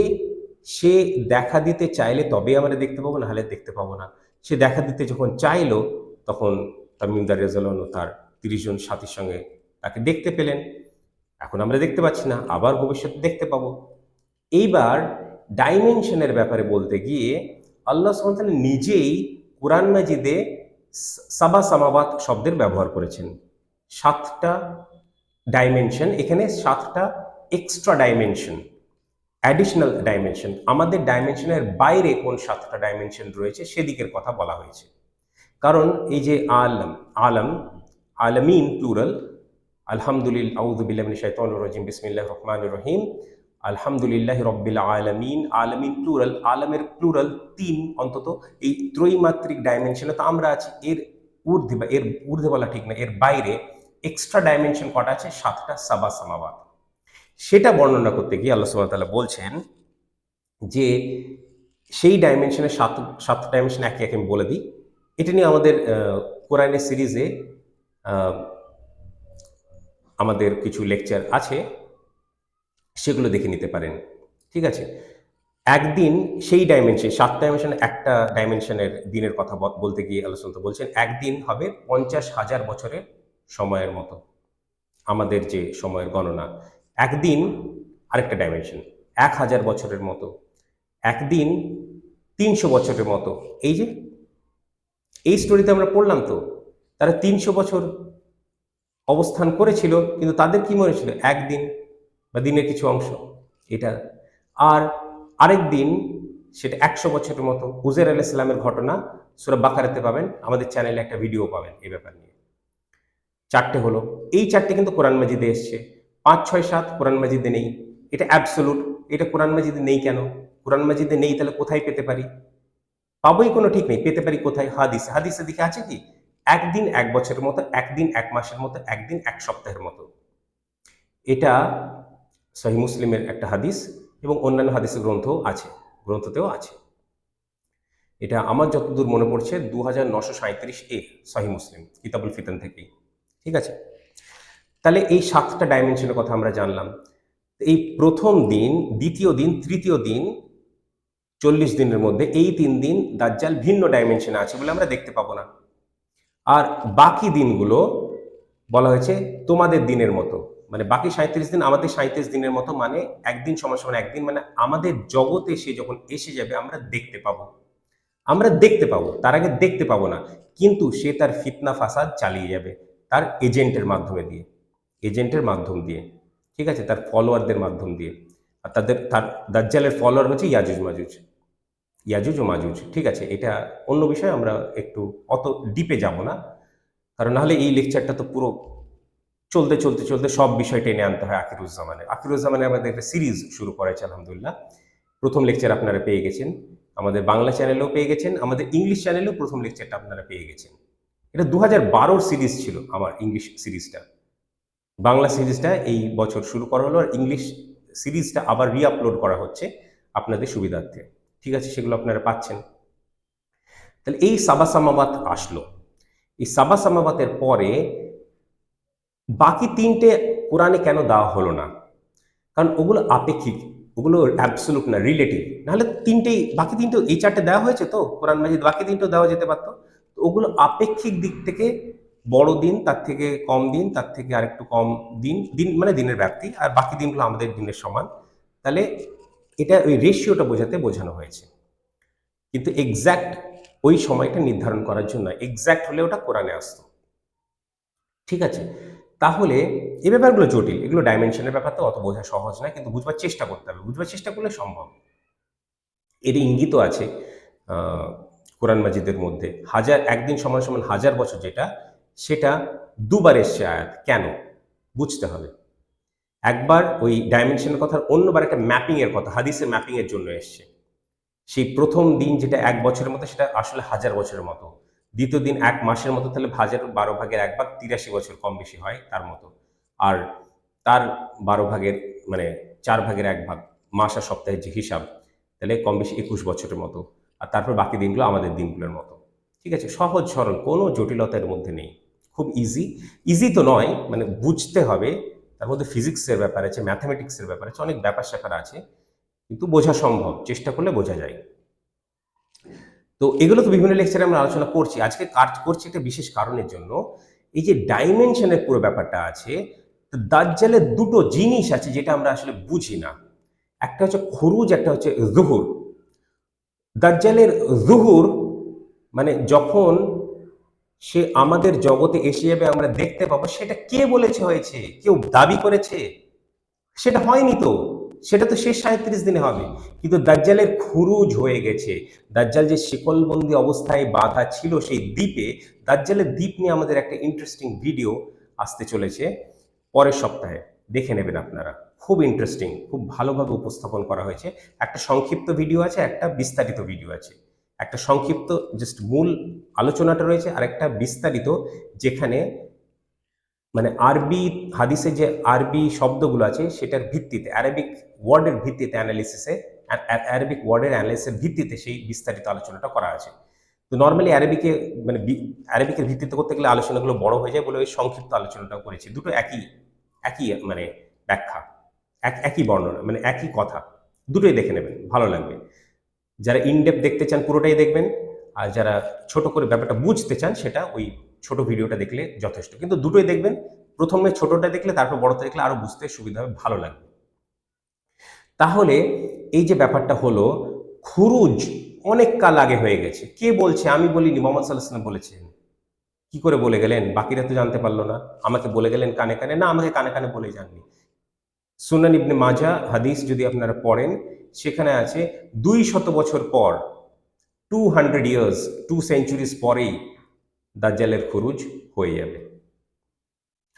সে দেখা দিতে চাইলে তবেই আমরা দেখতে পাবো, না হলে দেখতে পাবো না। সে দেখা দিতে যখন চাইলো, তখন তামিমদার রেজালানো তার 30 জন সাথীর সঙ্গে তাকে দেখতে পেলেন। এখন আমরা দেখতে পাচ্ছি না, আবার ভবিষ্যতে দেখতে পাবো। এইবার ডাইমেনশনের ব্যাপারে বলতে গিয়ে আল্লাহ সুবহানাহু ওয়া তাআলা নিজেই কোরআন মাজিদে সাবা সামাওয়াত শব্দের ব্যবহার করেছেন। 7টা ডাইমেনশন, এখানে 7টা এক্সট্রা ডাইমেনশন, অ্যাডিশনাল ডাইমেনশন, আমাদের ডাইমেনশনের বাইরে কোন 7টা ডাইমেনশন রয়েছে সেদিকের কথা বলা হয়েছে। কারণ এই যে আলম, আলম, আলামিন প্লুরাল, আলহামদুলিল্লাহ, আউযু বিল্লাহি মিনাশ শাইতানির রাজিম, বিসমিল্লাহির রহমানির রহিম, আলহামদুলিল্লাহি রাব্বিল আলামিন। আলামিন প্লুরাল, আলমের প্লুরাল 3 অন্তত। এই ত্রৈমাত্রিক ডাইমেনশনে তো আমরা আছি, এর ঊর্ধ্বে, বা এর ঊর্ধ্বে বলা ঠিক না, এর বাইরে এক্সট্রা ডাইমেনশন কটা আছে? 7টা সাবা সামাওয়াত। সেটা বর্ণনা করতে গিয়ে আল্লাহ সুবহানাহু ওয়া তাআলা বলছেন যে সেই ডাইমেনশনের 7 ডাইমেনশন একে একে আমি বলে দিই। এটা নিয়ে আমাদের কোরআনের সিরিজে আমাদের কিছু লেকচার আছে, সেগুলো দেখে নিতে পারেন, ঠিক আছে? একদিন সেই ডাইমেনশন, 7 ডাইমেনশন, একটা ডাইমেনশনের দিনের কথা বলতে গিয়ে আল্লাহ সুবহানাহু ওয়া তাআলা বলছেন একদিন হবে 50,000 বছরের সময়ের মতো। আমাদের যে সময়ের গণনা, একদিন আরেকটা ডাইমেনশন 1000 বছরের মতো, একদিন 300 বছরের মতো। এই যে এই স্টোরিতে আমরা পড়লাম, তো তারা 300 বছর অবস্থান করেছিল, কিন্তু তাদের কি মনে ছিল? একদিন বা দিনের কিছু অংশ এটা। আর আরেক দিন সেটা 100 বছরের মতো। উজাইর আলাইহিস সালামের ঘটনা সূরা বাকারাতে পাবেন, আমাদের চ্যানেলে একটা ভিডিও পাবেন এই ব্যাপার নিয়ে। 4টে হলো, এই 4টে কিন্তু কোরআন মাজিদে এসছে। 5, 6, 7 কোরআন মাজিদে নেই, এটা অ্যাবসোলুট। এটা কোরআন মাজিদে নেই কেন? কোরআন মাজিদে নেই, তাহলে কোথায় পেতে পারি? পাবোই কোনো ঠিক নেই, পেতে পারি কোথায়? হাদিসে। হাদিসে দিকে আছে কি একদিন এক বছরের মতো, একদিন এক মাসের মতো, একদিন এক সপ্তাহের মতো। এটা সহিহ মুসলিমের একটা হাদিস এবং অন্যান্য হাদিসের গ্রন্থতেও আছে। এটা আমার যতদূর মনে পড়ছে 2937 সহিহ মুসলিম কিতাবুল ফিতান থেকেই। ঠিক আছে, তাহলে এই 7টা ডাইমেনশনের কথা আমরা জানলাম। এই প্রথম দিন, দ্বিতীয় দিন, তৃতীয় দিন, 40 দিনের মধ্যে এই 3 দিন দাজ্জাল ভিন্ন ডাইমেনশনে আছে বলে আমরা দেখতে পাবো না। আর বাকি দিনগুলো বলা হয়েছে তোমাদের দিনের মতো, মানে বাকি 37 দিন আমাদের 37 দিনের মতো, মানে একদিন সমান সমান একদিন, মানে আমাদের জগতে সে যখন এসে যাবে আমরা দেখতে পাবো, তার আগে দেখতে পাবো না, কিন্তু সে তার ফিতনা ফাসাদ চালিয়ে যাবে তার এজেন্টের মাধ্যম দিয়ে, ঠিক আছে, তার ফলোয়ারদের মাধ্যম দিয়ে। আর তার দাজ্জালের ফলোয়ার হচ্ছে ইয়াজুজ ও মাজুজ। ঠিক আছে, এটা অন্য বিষয়, আমরা একটু অত ডিপে যাব না, কারণ নাহলে এই লেকচারটা তো পুরো চলতে চলতে চলতে সব বিষয় টেনে আনতে হয়। আখিরুজ্জামানে আমাদের একটা সিরিজ শুরু করেছে আলহামদুলিল্লাহ। প্রথম লেকচার আপনারা পেয়ে গেছেন, আমাদের বাংলা চ্যানেলেও পেয়ে গেছেন, আমাদের ইংলিশ চ্যানেলেও প্রথম লেকচারটা আপনারা পেয়ে গেছেন। এটা 2012 সিরিজ ছিল আমার ইংলিশ সিরিজটা। বাংলা সিরিজটা এই বছর শুরু করা হলো, আর ইংলিশ সিরিজটা আবার রিআপলোড করা হচ্ছে আপনাদের সুবিধার্থে। ঠিক আছে, সেগুলো আপনারা পাচ্ছেন। তাহলে এই সাবা সামাবাত আসলো, এই সাবা সামাবাতের পরে বাকি 3টে কোরআনে কেন দেওয়া হলো না? কারণ ওগুলো আপেক্ষিক, ওগুলো অ্যাবসলুট না, রিলেটিভ। নাহলে বাকি 3টে, এই 4টে দেওয়া হয়েছে তো কোরআন মাজিদ, বাকি 3টেও দেওয়া যেতে পারতো। তো ওগুলো আপেক্ষিক দিক থেকে বড় দিন, তার থেকে কম দিন, তার থেকে আরেকটু কম দিন, মানে দিনের ব্যাপ্তি, আর বাকি দিনগুলো আমাদের দিনের সমান। তাহলে এটা ওই রেশিওটা বোঝানো হয়েছে, কিন্তু এক্স্যাক্ট ওই সময়টা নির্ধারণ করার জন্য, এক্স্যাক্ট হলে ওটা কোরআনে আসতো। ঠিক আছে, তাহলে এই ব্যাপারগুলো জটিল, এগুলো ডাইমেনশনের ব্যাপার, তো অত বোঝা সহজ না, কিন্তু বুঝবার চেষ্টা করতে হবে, বুঝবার চেষ্টা করলে সম্ভব। এর ইঙ্গিতও আছে কোরআন মাজিদের মধ্যে। একদিন সমান সমান 1000 বছর, সেটা দুবার এসছে আয়াত। কেন? বুঝতে হবে। একবার ওই ডাইমেনশনের কথা, অন্যবার একটা ম্যাপিং এর কথা, হাদিসের ম্যাপিং এর জন্য এসছে। সেই প্রথম দিন যেটা 1 বছরের মতো, সেটা আসলে 1000 বছরের মতো। দ্বিতীয় দিন 1 মাসের মতো, তাহলে 12 ভাগের 1 ভাগ 83 বছর কম বেশি হয় তার মতো। আর তার 12 ভাগের মানে 4 ভাগের 1 ভাগ মাস আর সপ্তাহের যে হিসাব, তাহলে কম বেশি 21 বছরের মতো। আর তারপর বাকি দিনগুলো আমাদের দিনগুলোর মতো। ঠিক আছে, সহজ সরল, কোনো জটিলতার মধ্যে নেই, খুব ইজি তো নয়, মানে বুঝতে হবে। তার মধ্যে ফিজিক্সের ব্যাপার আছে, ম্যাথামেটিক্সের ব্যাপার আছে, অনেক ব্যাপার স্যাপার আছে, কিন্তু বোঝা সম্ভব, চেষ্টা করলে বোঝা যায়। তো এগুলো তো বিভিন্ন লেকচারে আমরা আলোচনা করছি। আজকে কাজ করছি একটা বিশেষ কারণের জন্য। এই যে ডাইমেনশনের পুরো ব্যাপারটা আছে, তো দাজ্জালের দুটো জিনিস আছে যেটা আমরা আসলে বুঝি না। একটা হচ্ছে খুরুজ, একটা হচ্ছে জুহুর। দাজ্জালের জুহুর মানে যখন সে আমাদের জগতে এসে যাবে, আমরা দেখতে পাবো, সেটা কে বলেছে হয়েছে? কেউ দাবি করেছে? সেটা হয়নি তো, সেটা তো শেষ 37 দিনে হবে। কিন্তু দাজ্জালের খুরুজ হয়ে গেছে। দাজ্জাল যে শিকলবন্দি অবস্থায় বাঁধা ছিল সেই দ্বীপে, দাজ্জালের দ্বীপ নিয়ে আমাদের একটা ইন্টারেস্টিং ভিডিও আসতে চলেছে পরের সপ্তাহে, দেখে নেবেন আপনারা। খুব ইন্টারেস্টিং, খুব ভালোভাবে উপস্থাপন করা হয়েছে। একটা সংক্ষিপ্ত ভিডিও আছে, একটা বিস্তারিত ভিডিও আছে। একটা সংক্ষিপ্ত জাস্ট মূল আলোচনাটা রয়েছে, আর একটা বিস্তারিত, যেখানে মানে আরবি হাদিসে যে আরবি শব্দগুলো আছে সেটার ভিত্তিতে, অ্যারাবিক ওয়ার্ডের ভিত্তিতে অ্যারাবিক ওয়ার্ডের অ্যানালিসিসের ভিত্তিতে সেই বিস্তারিত আলোচনাটা করা আছে। তো নর্মালি অ্যারাবিকের ভিত্তিতে করতে গেলে আলোচনাগুলো বড় হয়ে যায় বলে ওই সংক্ষিপ্ত আলোচনাটাও করেছি। দুটো একই একই মানে ব্যাখ্যা, একই বর্ণনা, মানে একই কথা। দুটোই দেখে নেবেন, ভালো লাগবে। যারা ইনডেপ দেখতে চান পুরোটাই দেখবেন, আর যারা ছোট করে ব্যাপারটা বুঝতে চান সেটা ওই ছোট ভিডিওটা দেখলে যথেষ্ট। কিন্তু দুটোই দেখবেন, প্রথমে ছোটটা দেখলে তারপর বড়টা দেখলে আরো বুঝতে সুবিধা হবে, ভালো লাগবে। তাহলে এই যে ব্যাপারটা হলো, খুরুজ অনেক কাল আগে হয়ে গেছে। কে বলছে? আমি বলিনি, মোহাম্মদ সাল্লাল্লাহু আলাইহি ওয়াসাল্লাম বলেছেন। কি করে বলে গেলেন? বাকিরা তো জানতে পারলো না। আমাকে বলে গেলেন কানে কানে? না, আমাকে কানে কানে বলে যাননি। সুনান ইবনে মাজাহ হাদিস যদি আপনারা পড়েন, সেখানে আছে 200 বছর পর, 200 ইয়ার্স, 2 সেঞ্চুরিজ পরেই দাজ্জালের খুরুজ হয়ে যাবে।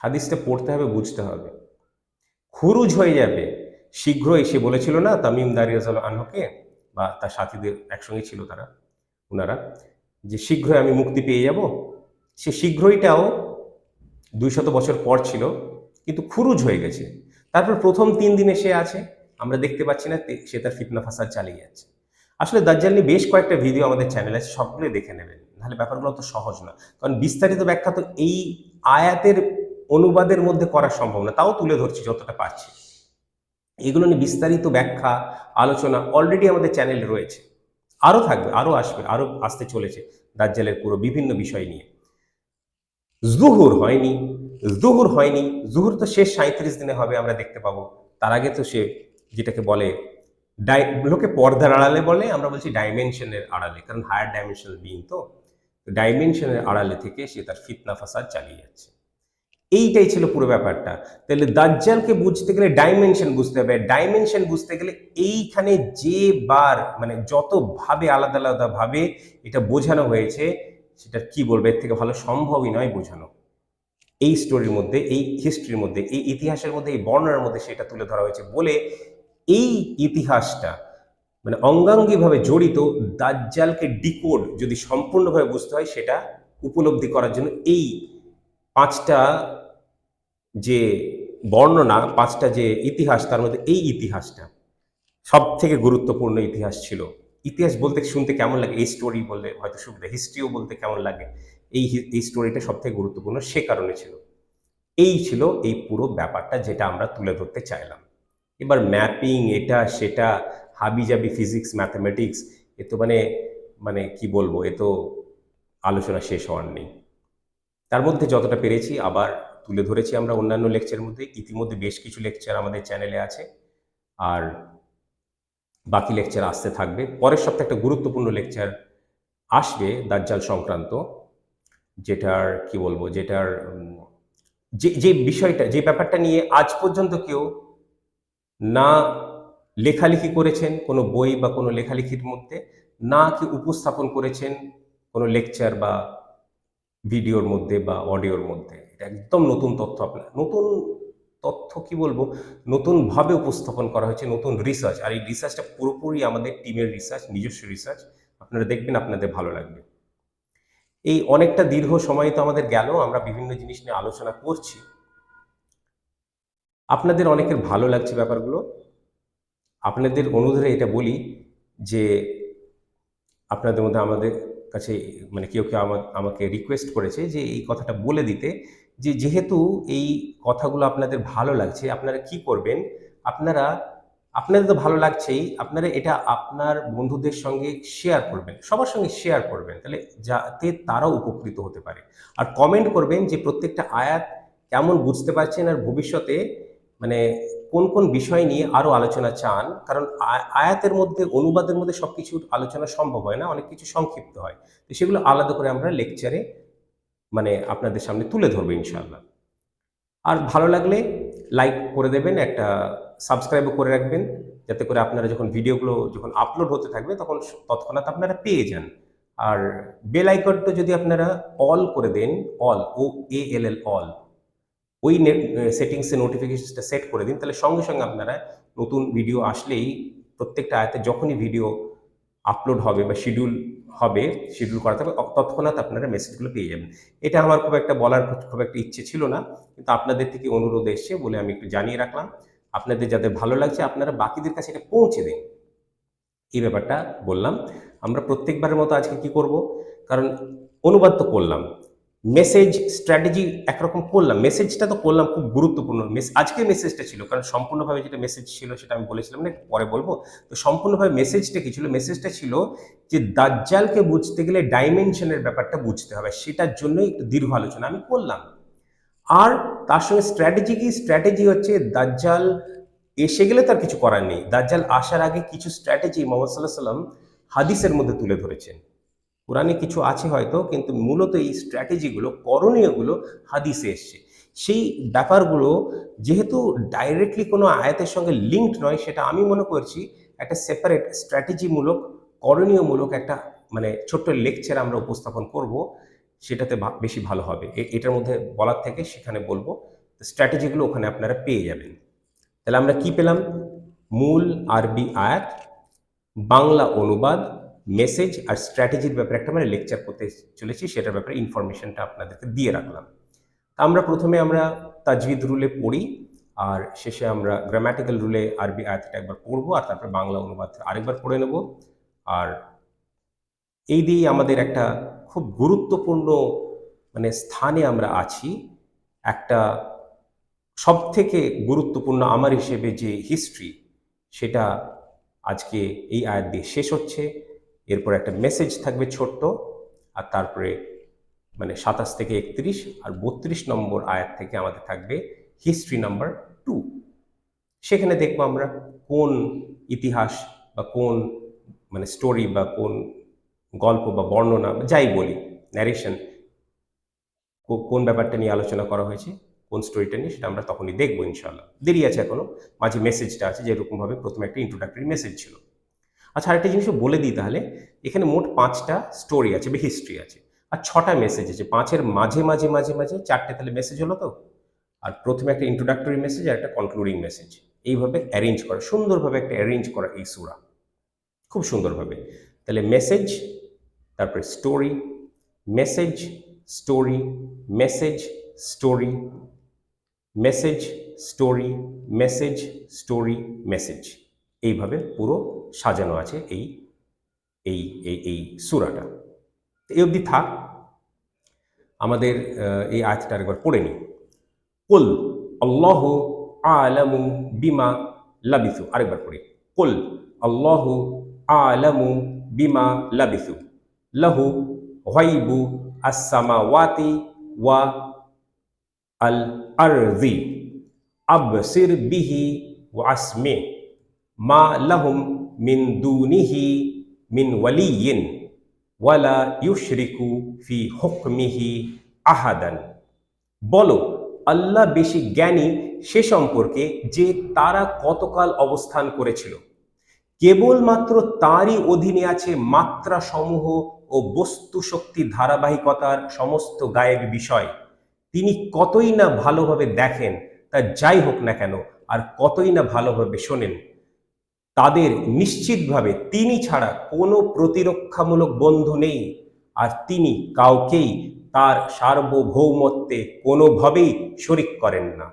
হাদিসটা পড়তে হবে, বুঝতে হবে। খুরুজ হয়ে যাবে শীঘ্রই। সে বলেছিল না তামিম দারি রাদিয়াল্লাহু আনহুকে, বা তার সাথীদের একসঙ্গে ছিল তারা, ওনারা, যে শীঘ্রই আমি মুক্তি পেয়ে যাব। সে শীঘ্রইটাও 200 বছর পর ছিল, কিন্তু খুরুজ হয়ে গেছে। তারপর প্রথম 3 দিনে সে আছে, আমরা দেখতে পাচ্ছি না, সে তার ফিতনা ফাসাদ চালিয়ে যাচ্ছে। আসলে দাজ্জাল নিয়ে বেশ কয়েকটা ভিডিও আমাদের চ্যানেলে আছে, সবগুলোই দেখে নেবেন, নাহলে ব্যাপারগুলো অত সহজ না। কারণ বিস্তারিত ব্যাখ্যা তো এই আয়াতের অনুবাদের মধ্যে করা সম্ভব না, তাও তুলে ধরছি যতটা পারছি। এগুলো নিয়ে বিস্তারিত ব্যাখ্যা, আলোচনা অলরেডি আমাদের চ্যানেলে রয়েছে, আরও থাকবে, আরও আসবে, আরও আসতে চলেছে দাজ্জালের পুরো বিভিন্ন বিষয় নিয়ে। জুহুর হয়নি, জুহুর হয়নি, জুহুর তো শেষ 37 দিনে হবে, আমরা দেখতে পাবো। তার আগে তো সে যেটাকে বলে লোকে পর্দার আড়ালে বলে, আমরা বলছি ডাইমেনশনের আড়ালে, কারণ হায়ার ডাইমেনশনাল বিইং তো, ডাইমেনশনের আড়ালে থেকে সে তার ফিতনা ফাসাদ চালিয়ে যাচ্ছে। এইটাই ছিল পুরো ব্যাপারটা। তাহলে দাজ্জালকে বুঝতে গেলে ডাইমেনশন বুঝতে হবে। ডাইমেনশন বুঝতে গেলে এইখানে যে বার মানে যতভাবে আলাদা আলাদা ভাবে এটা বোঝানো হয়েছে, সেটা কি বলবো, এর থেকে ভালো সম্ভবই নয় বোঝানো। এই স্টোরির মধ্যে, এই হিস্ট্রির মধ্যে, এই ইতিহাসের মধ্যে, এই বর্ণনার মধ্যে সেটা তুলে ধরা হয়েছে বলে এই ইতিহাসটা মানে অঙ্গাঙ্গিভাবে জড়িত। দাজ্জালকে ডিকোড যদি সম্পূর্ণভাবে বুঝতে হয়, সেটা উপলব্ধি করার জন্য এই 5টা যে বর্ণনা, 5টা যে ইতিহাস, তার মধ্যে এই ইতিহাসটা সব থেকে গুরুত্বপূর্ণ ইতিহাস ছিল। ইতিহাস বলতে শুনতে কেমন লাগে, এই স্টোরি বললে হয়তো সুবিধা, হিস্ট্রিও বলতে কেমন লাগে, এই স্টোরিটা সব থেকে গুরুত্বপূর্ণ সে কারণে ছিল। এই ছিল এই পুরো ব্যাপারটা যেটা আমরা তুলে ধরতে চাইলাম। এবার ম্যাপিং, এটা সেটা, হাবিজাবি ফিজিক্স, ম্যাথামেটিক্স, এ তো মানে মানে কি বলবো, এ তো আলোচনা শেষ হওয়ার নেই। তার মধ্যে যতটা পেরেছি আবার তুলে ধরেছি আমরা অন্যান্য লেকচারের মধ্যে। ইতিমধ্যে বেশ কিছু লেকচার আমাদের চ্যানেলে আছে, আর বাকি লেকচার আসতে থাকবে। পরের সপ্তাহে একটা গুরুত্বপূর্ণ লেকচার আসবে দাজ্জাল সংক্রান্ত, যেটার কি বলবো, যেটার যে যে বিষয়টা, যে ব্যাপারটা নিয়ে আজ পর্যন্ত কেউ না লেখালেখি করেছেন কোনো বই বা কোনো লেখালেখির মধ্যে, না কি উপস্থাপন করেছেন কোনো লেকচার বা ভিডিওর মধ্যে বা অডিওর মধ্যে। এটা একদম নতুন তথ্য, আপনার নতুন তথ্য কি বলবো, নতুনভাবে উপস্থাপন করা হয়েছে, নতুন রিসার্চ। আর এই রিসার্চটা পুরোপুরি আমাদের টিমের রিসার্চ, নিজস্ব রিসার্চ। আপনারা দেখবেন, আপনাদের ভালো লাগবে। এই অনেকটা দীর্ঘ সময় তো আমাদের গেল, আমরা বিভিন্ন জিনিস নিয়ে আলোচনা করছি, আপনাদের অনেকের ভালো লাগছে ব্যাপারগুলো। আপনাদের অনুরোধে এটা বলি যে আপনাদের মধ্যে আমাদের কাছে মানে কেউ কেউ আমাকে রিকোয়েস্ট করেছে যে এই কথাটা বলে দিতে, যে যেহেতু এই কথাগুলো আপনাদের ভালো লাগছে, আপনারা কি করবেন, আপনারা, আপনাদের তো ভালো লাগছেই, আপনারা এটা আপনার বন্ধুদের সঙ্গে শেয়ার করবেন, সবার সঙ্গে শেয়ার করবেন, তাহলে যাতে তারাও উপকৃত হতে পারে। আর কমেন্ট করবেন যে প্রত্যেকটা আয়াত কেমন বুঝতে পারছেন, আর ভবিষ্যতে মানে কোন কোন বিষয় নিয়ে আরও আলোচনা চান। কারণ আয়াতের মধ্যে, অনুবাদের মধ্যে সব কিছুর আলোচনা সম্ভব হয় না, অনেক কিছু সংক্ষিপ্ত হয়। তো সেগুলো আলাদা করে আমরা লেকচারে মানে আপনাদের সামনে তুলে ধরবো ইনশাআল্লাহ। আর ভালো লাগলে লাইক করে দেবেন, একটা সাবস্ক্রাইবও করে রাখবেন, যাতে করে আপনারা যখন ভিডিওগুলো যখন আপলোড হতে থাকবে তখন তৎক্ষণাৎ আপনারা পেয়ে যান। আর বেল আইকনটা যদি আপনারা অল করে দেন, অল, OALL, অল, ওই সেটিংসে নোটিফিকেশনটা সেট করে দিন, তাহলে সঙ্গে সঙ্গে আপনারা নতুন ভিডিও আসলেই প্রত্যেকটা আয়াতে যখনই ভিডিও আপলোড হবে বা শিডিউল হবে, শিডিউল করা থাকবে, তৎক্ষণাৎ আপনারা মেসেজগুলো পেয়ে যাবেন। এটা আমার খুব একটা বলার খুব একটা ইচ্ছে ছিল না, কিন্তু আপনাদের থেকে অনুরোধ এসছে বলে আমি একটু জানিয়ে রাখলাম। আপনাদের যাদের ভালো লাগছে আপনারা বাকিদের কাছে এটা পৌঁছে দিন, এই ব্যাপারটা বললাম। আমরা প্রত্যেকবারের মতো আজকে কি করব, কারণ অনুবাদ তো করলাম, মেসেজ স্ট্র্যাটেজি একরকম করলাম, মেসেজটা তো করলাম, খুব গুরুত্বপূর্ণ আজকের মেসেজটা ছিল, কারণ সম্পূর্ণভাবে যেটা মেসেজ ছিল সেটা আমি বলেছিলাম না, একটু পরে বলবো। তো সম্পূর্ণভাবে মেসেজটা কি ছিল, মেসেজটা ছিল যে দাজ্জালকে বুঝতে গেলে ডাইমেনশনের ব্যাপারটা বুঝতে হবে, সেটার জন্যই একটু দীর্ঘ আলোচনা আমি করলাম। আর তার সঙ্গে স্ট্র্যাটেজি কি, স্ট্র্যাটেজি হচ্ছে দাজ্জাল এসে গেলে তার কিছু করার নেই, দাজ্জাল আসার আগে কিছু স্ট্র্যাটেজি মোহাম্মদ সাল্লাহ সাল্লাম হাদিসের মধ্যে তুলে ধরেছেন। কোরআনে কিছু আছে হয়তো, কিন্তু মূলত এই স্ট্র্যাটেজিগুলো, করণীয়গুলো হাদিসে এসছে। সেই ব্যাপারগুলো যেহেতু ডাইরেক্টলি কোনো আয়াতের সঙ্গে লিঙ্কড নয়, সেটা আমি মনে করছি একটা সেপারেট স্ট্র্যাটেজিমূলক, করণীয়মূলক একটা মানে ছোট্ট লেকচার আমরা উপস্থাপন করব, সেটাতে বেশি ভালো হবে। এটার মধ্যে বলার থেকে সেখানে বলবো, স্ট্র্যাটেজিগুলো ওখানে আপনারা পেয়ে যাবেন। তাহলে আমরা কি পেলাম? মূল আরবি আয়াত, বাংলা অনুবাদ, মেসেজ আর স্ট্র্যাটেজির ব্যাপারে একটা মানে লেকচার করতে চলেছি, সেটার ব্যাপারে ইনফরমেশনটা আপনাদেরকে দিয়ে রাখলাম। আমরা প্রথমে তাজভিদ রুলে পড়ি, আর শেষে আমরা গ্রামাটিক্যাল রুলে আরবি আয়াতটা একবার পড়বো, আর তারপরে বাংলা অনুবাদ আরেকবার পড়ে নেব। আর এই দিয়েই আমাদের একটা খুব গুরুত্বপূর্ণ মানে স্থানে আমরা আছি। একটা সবথেকে গুরুত্বপূর্ণ আমার হিসেবে যে হিস্ট্রি, সেটা আজকে এই আয়াত দিয়ে শেষ হচ্ছে। এরপর একটা মেসেজ থাকবে ছোট্ট, আর তারপরে মানে 27 থেকে 31 আর 32 নম্বর আয়াত থেকে আমাদের থাকবে হিস্ট্রি নাম্বার 2। সেখানে দেখবো আমরা কোন ইতিহাস বা কোন মানে স্টোরি বা কোন গল্প বা বর্ণনা যাই বলি, ন্যারেশন, কোন ব্যাপারটা নিয়ে আলোচনা করা হয়েছে, কোন স্টোরিটা নিয়ে, সেটা আমরা তখনই দেখবো ইনশাআল্লাহ। দেরি আছে এখনো, মাঝে মেসেজটা আছে, যেরকমভাবে প্রথমে একটা ইন্ট্রোডাক্টরি মেসেজ ছিল। আচ্ছা, আরেকটা জিনিসও বলে দিই তাহলে, এখানে মোট 5টা স্টোরি আছে বা হিস্ট্রি আছে, আর 6টা মেসেজ আছে। 5-এর মাঝে মাঝে মাঝে মাঝে 4টে তাহলে মেসেজ হলো তো। আর প্রথমে একটা ইন্ট্রোডাক্টরি মেসেজ আর একটা কনক্লুডিং মেসেজ, এইভাবে অ্যারেঞ্জ করা, সুন্দরভাবে একটা অ্যারেঞ্জ করা এই সূরা, খুব সুন্দরভাবে। তাহলে মেসেজ, তারপরে story, message, story, message, story, message, story, message, story, message, এইভাবে পুরো সাজানো আছে এই এই এই এই সূরাটা। এই অবধি থাক। আমাদের এই আয়াতটা একবার পড়ে নিই। কুল আল্লাহু আলামু বিমা লাবিসু। আরেকবার পড়ি। কুল আল্লাহু আলামু বিমা লাবিসু লাহু গায়বু আস-সামাওয়াতি ওয়া আল আরদি আবসির বিহি ওয়া আসমি মা লাহুম মিন দুনিহি মিন ওয়ালিয়্যিন ওয়ালা ইউশরিকু ফি হুকমিহি আহাদান। বলো, আল্লাহ বেশি জ্ঞানী সে সম্পর্কে যে তারা কতকাল অবস্থান করেছিল। কেবলমাত্র তারই অধীনে আছে মাত্রা সমূহ ও বস্তু শক্তির ধারাবাহিকতার সমস্ত গায়েবী বিষয়। তিনি কতই না ভালোভাবে দেখেন, তা যাই হোক না কেন, আর কতই না ভালোভাবে শোনেন। তাদের নিশ্চিতভাবে তিনি ছাড়া কোনো প্রতিরক্ষামূলক বন্ধু নেই, আর তিনি কাউকেই তার সার্বভৌমত্বে কোনোভাবেই শরিক করেন না।